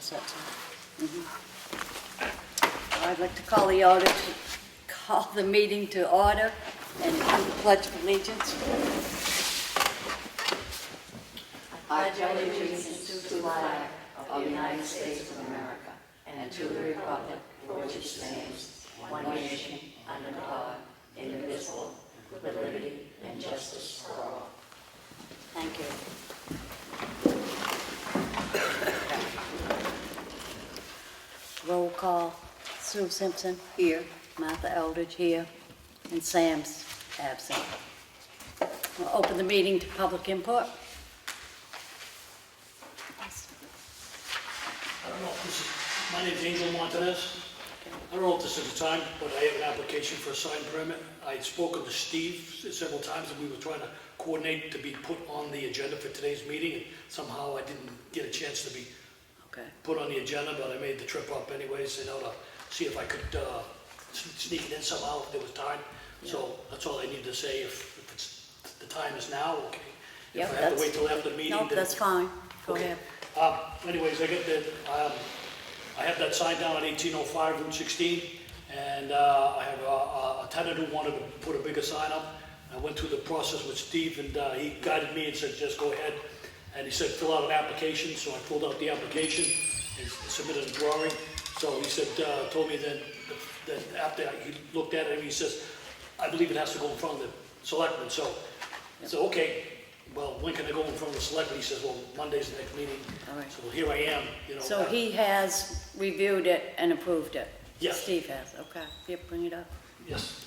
set, sir. I'd like to call the meeting to order and do the Pledge of Allegiance. I pledge allegiance to the flag of the United States of America and to the republic for which it stands, one nation, under God, indivisible, with liberty and justice for all. Thank you. Roll call. Sue Simpson here, Martha Eldridge here, and Sam's absent. We'll open the meeting to public input. I don't know if this is, my name's Angel Montanez. I don't know if this is the time, but I have an application for a sign permit. I'd spoken to Steve several times and we were trying to coordinate to be put on the agenda for today's meeting. And somehow I didn't get a chance to be put on the agenda, but I made the trip up anyways, you know, to see if I could sneak it in somehow if there was time. Yeah. So that's all I need to say. If it's, the time is now, okay. If I have to wait till after the meeting. No, that's fine. Go okay. ahead. Anyways, I have that sign down at 1805 Route 16, and I have a tenant who wanted to put a bigger sign up. I went through the process with Steve, and he guided me and said, just go ahead. And he said, fill out an application, so I filled out the application and submitted a drawing. So he said, told me that after he looked at it, he says, I believe it has to go in front of the selectmen. So I said, okay, well, when can I go in front of the selectmen? He says, well, Monday's the next meeting. All right. So here I am, you know. So he has reviewed it and approved it? Yes. Steve has, okay. Yep, bring it up. Yes.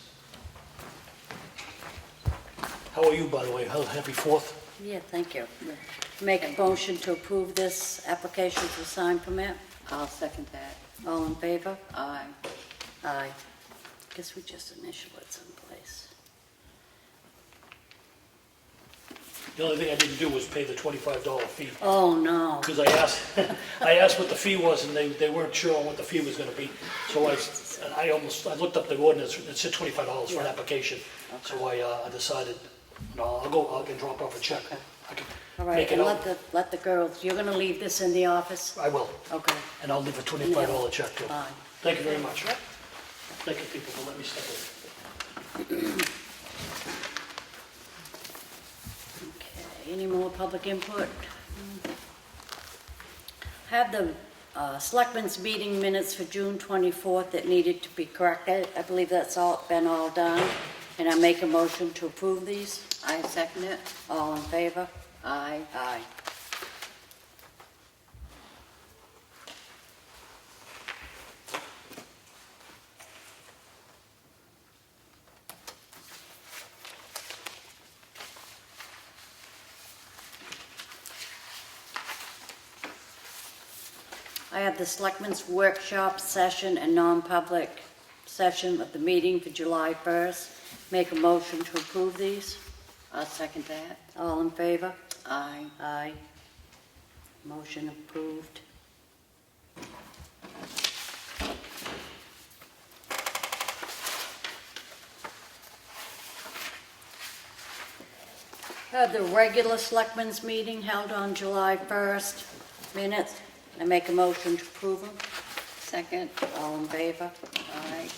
How are you, by the way? Happy 4th? Yeah, thank you. Make a motion to approve this application for sign permit. I'll second that. All in favor? Aye. Aye. Guess we just initial it someplace. The only thing I didn't do was pay the $25 fee. Oh, no. Because I asked what the fee was, and they weren't sure on what the fee was going to be. So I looked up the ordinance, it said $25 for an application. Okay. So I decided, no, I can drop off a check. Okay. I can All right, make it and out. let the girls, you're gonna leave this in the office? I will, Okay. and I'll leave a $25 check too. Fine. Thank you very much. Thank you, people, for letting me step in. Okay, any more public input? Have the Selectmen's meeting minutes for June 24th that needed to be corrected. I believe that's been all done. And I make a motion to approve these. I second it. All in favor? Aye. Aye. I have the Selectmen's workshop session and non-public session of the meeting for July 1st. Make a motion to approve these. I'll second that. All in favor? Aye. Aye. Motion approved. Have the regular Selectmen's meeting held on July 1st. Minutes. I make a motion to approve them. Second. All in favor? Aye.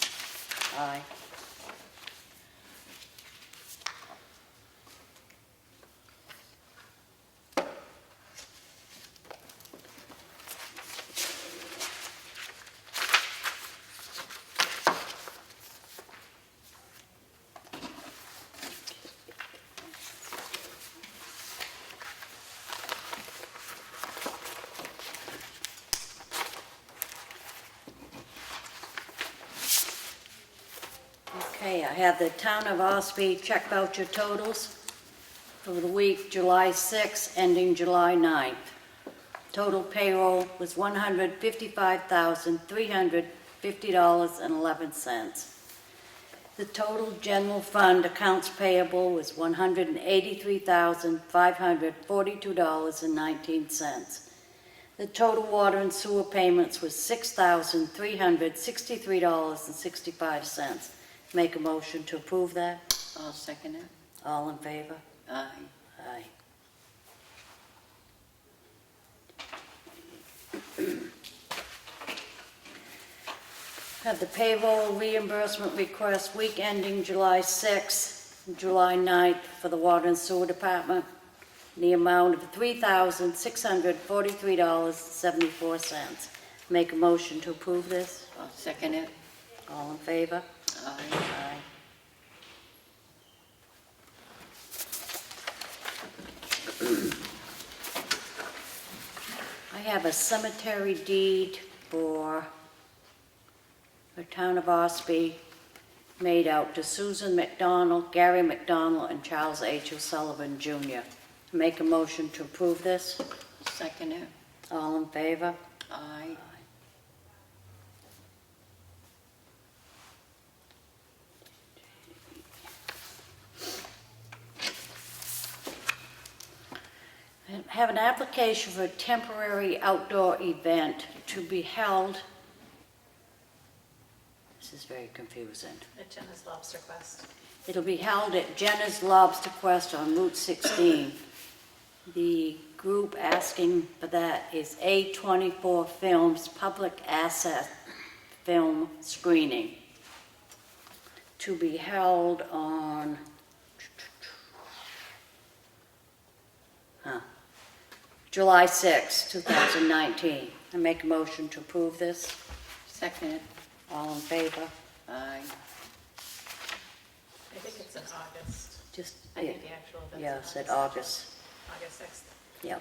Aye. Okay, I have the Town of Ossipee check voucher totals for the week July 6th ending July 9th. Total payroll was $155,350.11. The total general fund accounts payable was $183,542.19. The total water and sewer payments was $6,363.65. Make a motion to approve that. I'll second it. All in favor? Aye. Aye. Have the payroll reimbursement request week ending July 6th and July 9th for the Water and Sewer Department in the amount of $3,643.74. Make a motion to approve this. I'll second it. All in favor? Aye. Aye. I have a cemetery deed for the town of Ossipee made out to Susan McDonald, Gary McDonald, and Charles H. O'Sullivan Jr. Make a motion to approve this. Second it. All in favor? Aye. I have an application for a temporary outdoor event to be held. This is very confusing. At Jenna's Lobster Quest. It'll be held at Jenna's Lobster Quest on Route 16. The group asking for that is A24 Films Public Asset Film Screening to be held on July 6, 2019. I make a motion to approve this. Second it. All in favor? Aye. I think it's in August. Just, I think the actual event's in yeah, it said August. August 6th. Yep.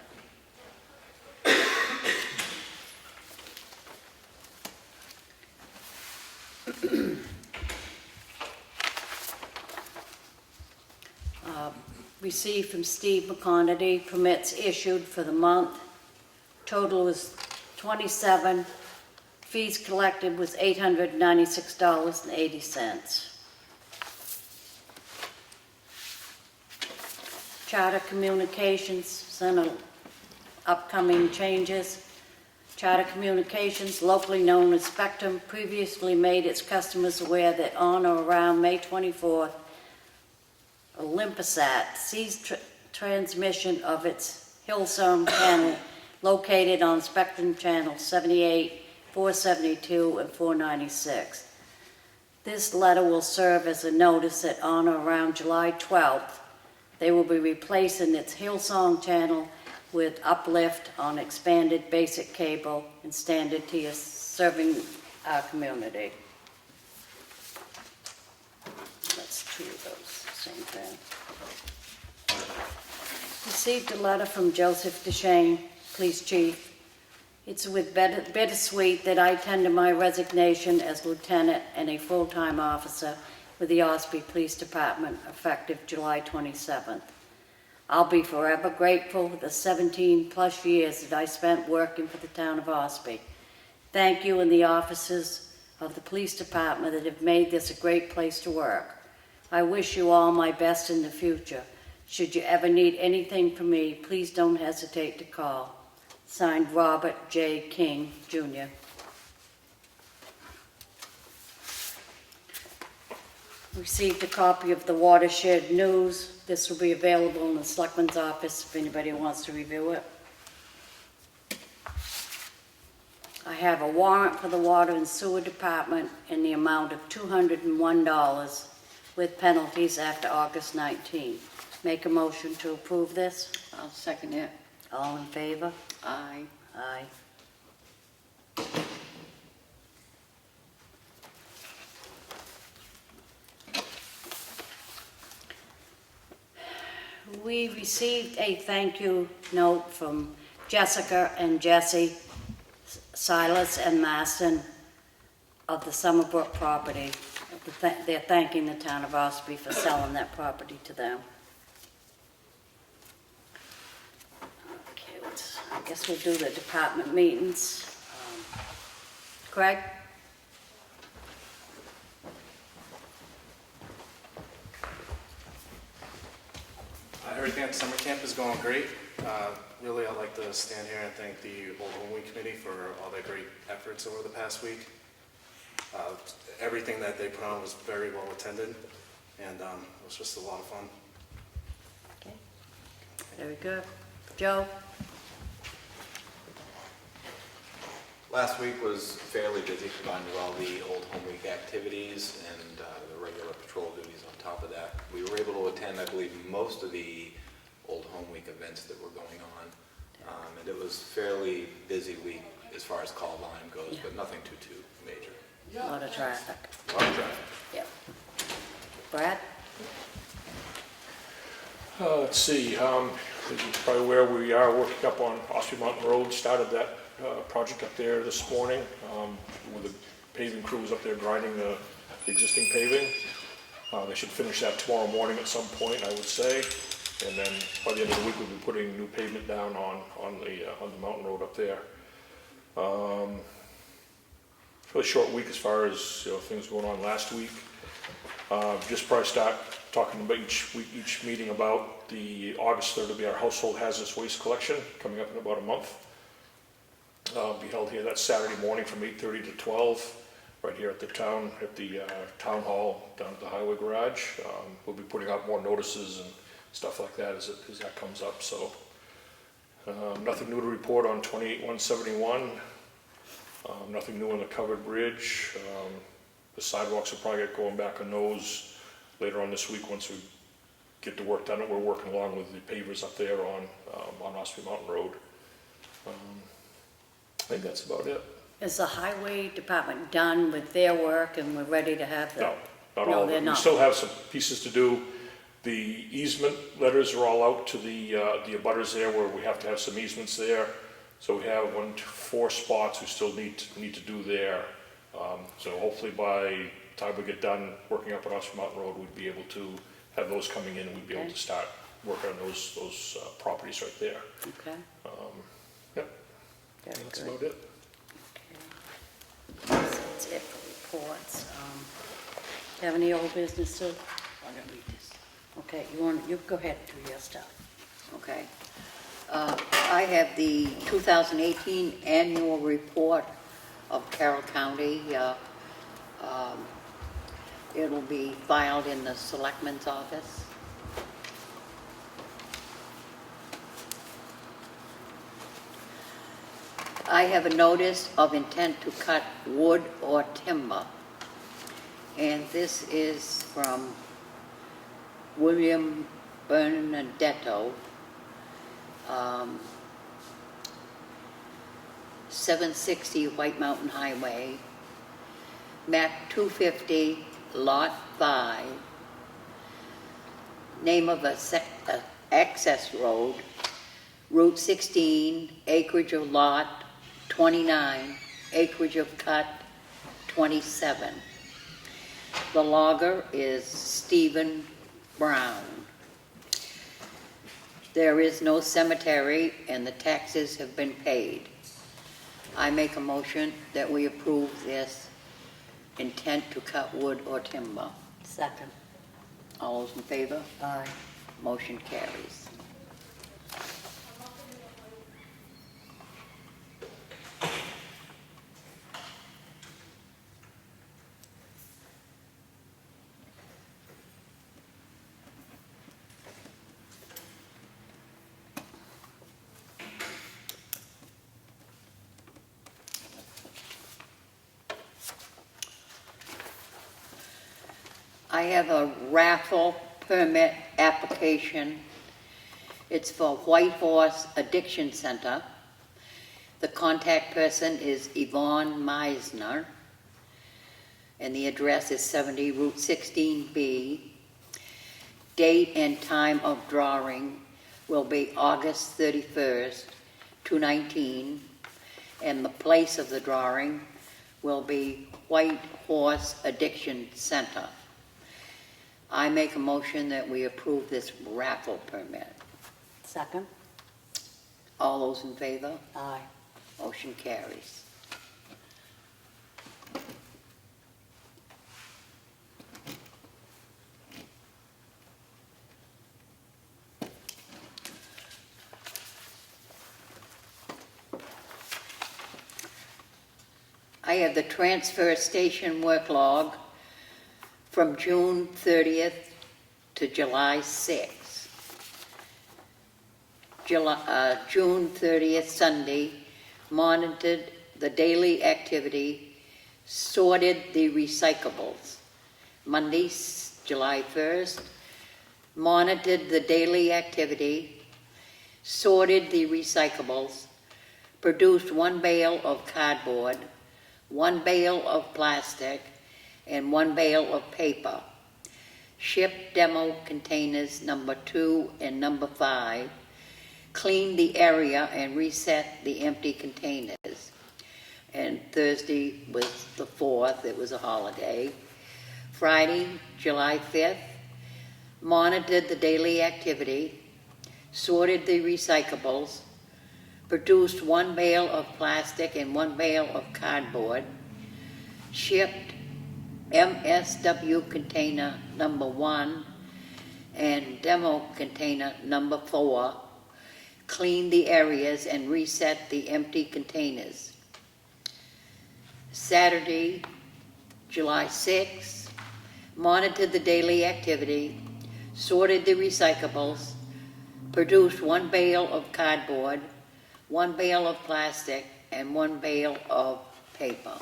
Received from Steve McConaty, permits issued for the month. Total was 27. Fees collected was $896.80. Charter Communications sent upcoming changes. Charter Communications, locally known as Spectrum, previously made its customers aware that on or around May 24th, Olympusat ceased transmission of its Hillsong channel located on Spectrum Channel 78, 472, and 496. This letter will serve as a notice that on or around July 12th, they will be replacing its Hillsong channel with uplift on expanded basic cable and standard tier serving our community. That's two of those, same thing. Received a letter from Joseph Deshane, Police Chief. It's with bittersweet that I tender my resignation as lieutenant and a full-time officer with the Ossipee Police Department effective July 27th. I'll be forever grateful for the 17-plus years that I spent working for the town of Ossipee. Thank you and the officers of the police department that have made this a great place to work. I wish you all my best in the future. Should you ever need anything from me, please don't hesitate to call. Signed, Robert J. King, Jr. Received a copy of the Watershed News. This will be available in the Selectmen's office if anybody wants to review it. I have a warrant for the Water and Sewer Department in the amount of $201 with penalties after August 19th. Make a motion to approve this. I'll second it. All in favor? Aye. Aye. We received a thank you note from Jessica and Jesse, Silas and Maston of the Summerbrook property. They're thanking the town of Ossipee for selling that property to them. Okay, I guess we'll do the department meetings. Craig? Everything at summer camp is going great. Really, I'd like to stand here and thank the Old Home Week Committee for all their great efforts over the past week. Everything that they put on was very well attended, and it was just a lot of fun. Okay, very good. Joe? Last week was fairly busy, combined with all the Old Home Week activities and the regular patrol duties on top of that. We were able to attend, I believe, most of the Old Home Week events that were going on. And it was fairly busy week as far as call volume goes, but nothing too major. A lot of traffic. A lot of traffic. Yep. Brad? Let's see, as you're probably aware, we are working up on Ossipee Mountain Road, started that project up there this morning, with the paving crews up there grinding the existing paving. They should finish that tomorrow morning at some point, I would say, and then by the end of the week, we'll be putting new pavement down on the mountain road up there. Really short week as far as, you know, things going on last week. Just probably start talking about each meeting about the August 3rd will be our household hazardous waste collection coming up in about a month. Be held here that Saturday morning from 8:30 to 12, right here at the town hall down at the highway garage. We'll be putting out more notices and stuff like that as that comes up. So nothing new to report on 28171. Nothing new on the covered bridge. The sidewalks will probably get going back on those later on this week once we get the work done. We're working along with the pavers up there on Ossipee Mountain Road. I think that's about it. Is the highway department done with their work and we're ready to have the? No, not No, all of they're it. We not. still have some pieces to do. The easement letters are all out to the abutters there where we have to have some easements there. So we have 4 spots we still need to do there. So hopefully by the time we get done working up on Ossipee Mountain Road, we'd be able to have those coming in and we'd be able to start working on those properties right there. Okay, Yep, very that's good. about it. So that's it for reports. Do you have any old business, Sue? I'm gonna read this. Okay, you go ahead and do your stuff. Okay. I have the 2018 annual report of Carroll County. It'll be filed in the Selectmen's office. I have a notice of intent to cut wood or timber. And this is from William Bernadetto, 760 White Mountain Highway, map 250, lot 5, name of a access road, Route 16, acreage of lot 29, acreage of cut 27. The logger is Stephen Brown. There is no cemetery and the taxes have been paid. I make a motion that we approve this intent to cut wood or timber. Second. All those in favor? Aye. Motion carries. I have a raffle permit application. It's for White Horse Addiction Center. The contact person is Yvonne Meisner, and the address is 70 Route 16B. Date and time of drawing will be August 31st, 2019, and the place of the drawing will be White Horse Addiction Center. I make a motion that we approve this raffle permit. Second. All those in favor? Aye. Motion carries. I have the transfer station work log from June 30th to July 6th. June 30th, Sunday, monitored the daily activity, sorted the recyclables. Monday, July 1st, monitored the daily activity, sorted the recyclables, produced 1 bale of cardboard, 1 bale of plastic, and 1 bale of paper. Shipped demo containers number 2 and number 5, cleaned the area and reset the empty containers. And Thursday was the 4th, it was a holiday. Friday, July 5th, monitored the daily activity, sorted the recyclables, produced 1 bale of plastic and 1 bale of cardboard, shipped MSW container number 1 and demo container number 4, cleaned the areas and reset the empty containers. Saturday, July 6th, monitored the daily activity, sorted the recyclables, produced 1 bale of cardboard, 1 bale of plastic, and 1 bale of paper.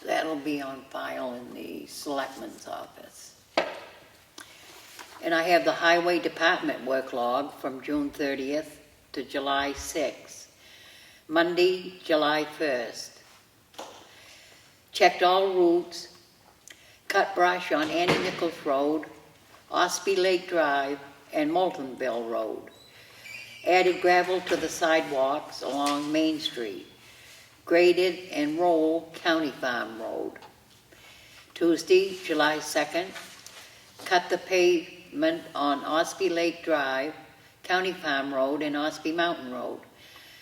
That'll be on file in the Selectmen's office. And I have the Highway Department work log from June 30th to July 6th. Monday, July 1st. Checked all routes, cut brush on Annie Nichols Road, Ossipee Lake Drive, and Moultonville Road. Added gravel to the sidewalks along Main Street. Graded and rolled County Farm Road. Tuesday, July 2nd, cut the pavement on Ossipee Lake Drive, County Farm Road, and Ossipee Mountain Road.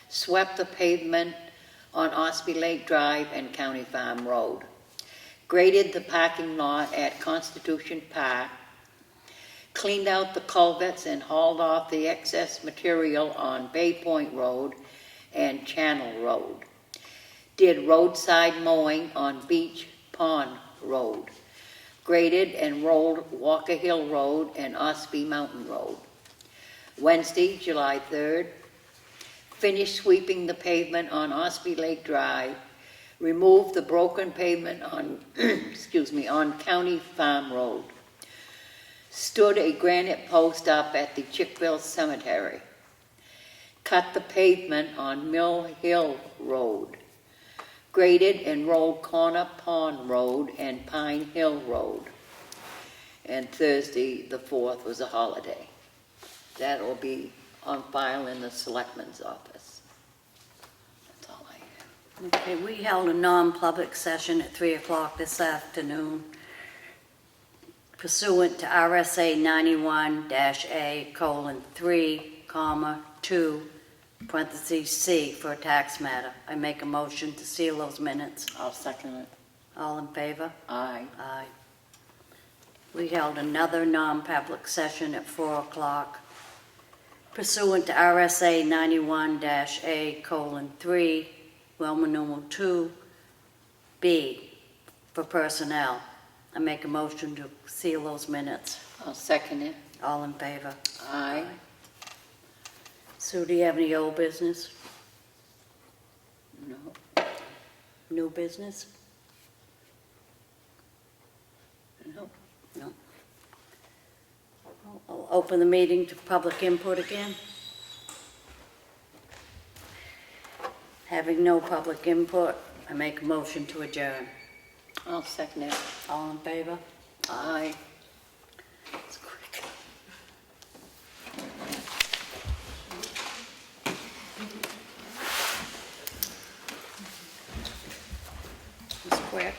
Swept the pavement on Ossipee Lake Drive and County Farm Road. Graded the parking lot at Constitution Park. Cleaned out the culverts and hauled off the excess material on Bay Point Road and Channel Road. Did roadside mowing on Beach Pond Road. Graded and rolled Walker Hill Road and Ossipee Mountain Road. Wednesday, July 3rd, finished sweeping the pavement on Ossipee Lake Drive, removed the broken pavement on, on County Farm Road. Stood a granite post up at the Chickville Cemetery. Cut the pavement on Mill Hill Road. Graded and rolled Corner Pond Road and Pine Hill Road. And Thursday, the 4th, was a holiday. That will be on file in the Selectmen's office. That's all I have. Okay, we held a non-public session at 3 o'clock this afternoon pursuant to RSA 91-A:3, 2, C for a tax matter. I make a motion to seal those minutes. I'll second it. All in favor? Aye. Aye. We held another non-public session at 4 o'clock pursuant to RSA 91-A:3, Roman numeral 2, B for personnel. I make a motion to seal those minutes. I'll second it. All in favor? Aye. Sue, do you have any old business? No. New business? No. No. I'll open the meeting to public input again. Having no public input, I make a motion to adjourn. I'll second it. All in favor? Aye. It's quick. It's quick.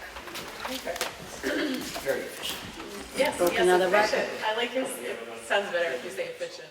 Yes, Broke yes, another efficient. record. I like his, it sounds better if you say efficient.